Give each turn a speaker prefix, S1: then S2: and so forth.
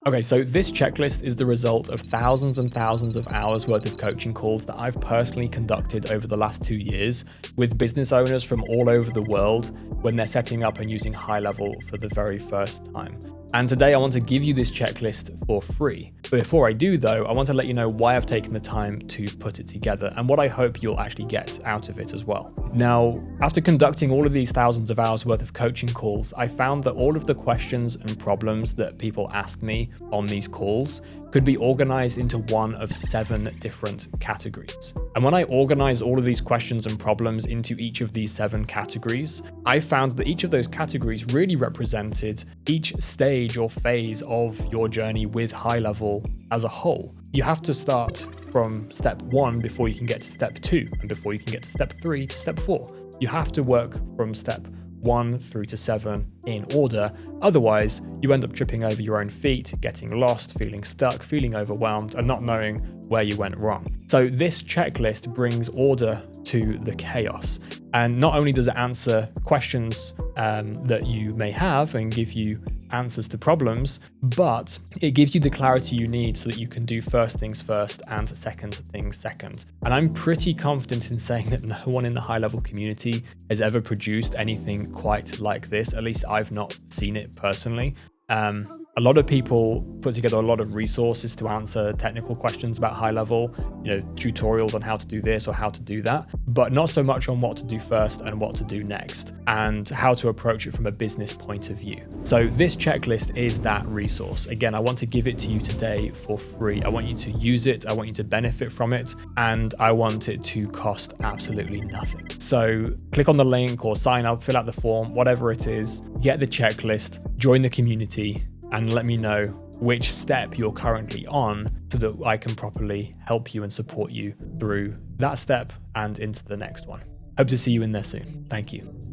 S1: Okay, so this checklist is the result of thousands and thousands of hours worth of coaching calls that I've personally conducted over the last 2 years with business owners from all over the world when they're setting up and using HighLevel for the very first time. And today I want to give you this checklist for free. But before I do though, I want to let you know why I've taken the time to put it together and what I hope you'll actually get out of it as well. Now, after conducting all of these thousands of hours worth of coaching calls, I found that all of the questions and problems that people asked me on these calls could be organized into one of 7 different categories. And when I organized all of these questions and problems into each of these 7 categories, I found that each of those categories really represented each stage or phase of your journey with HighLevel as a whole. You have to start from step 1 before you can get to step 2, and before you can get to step 3 to step 4. You have to work from step 1 through to 7 in order. Otherwise, you end up tripping over your own feet, getting lost, feeling stuck, feeling overwhelmed, and not knowing where you went wrong. So this checklist brings order to the chaos. And not only does it answer questions that you may have and give you answers to problems, but it gives you the clarity you need so that you can do first things first and second things second. And I'm pretty confident in saying that no one in the HighLevel community has ever produced anything quite like this. At least I've not seen it personally. A lot of people put together a lot of resources to answer technical questions about HighLevel, tutorials on how to do this or how to do that, but not so much on what to do first and what to do next and how to approach it from a business point of view. So this checklist is that resource. Again, I want to give it to you today for free. I want you to use it. I want you to benefit from it. And I want it to cost absolutely nothing. So click on the link or sign up, fill out the form, whatever it is, get the checklist, join the community, and let me know which step you're currently on so that I can properly help you and support you through that step and into the next one. Hope to see you in there soon. Thank you.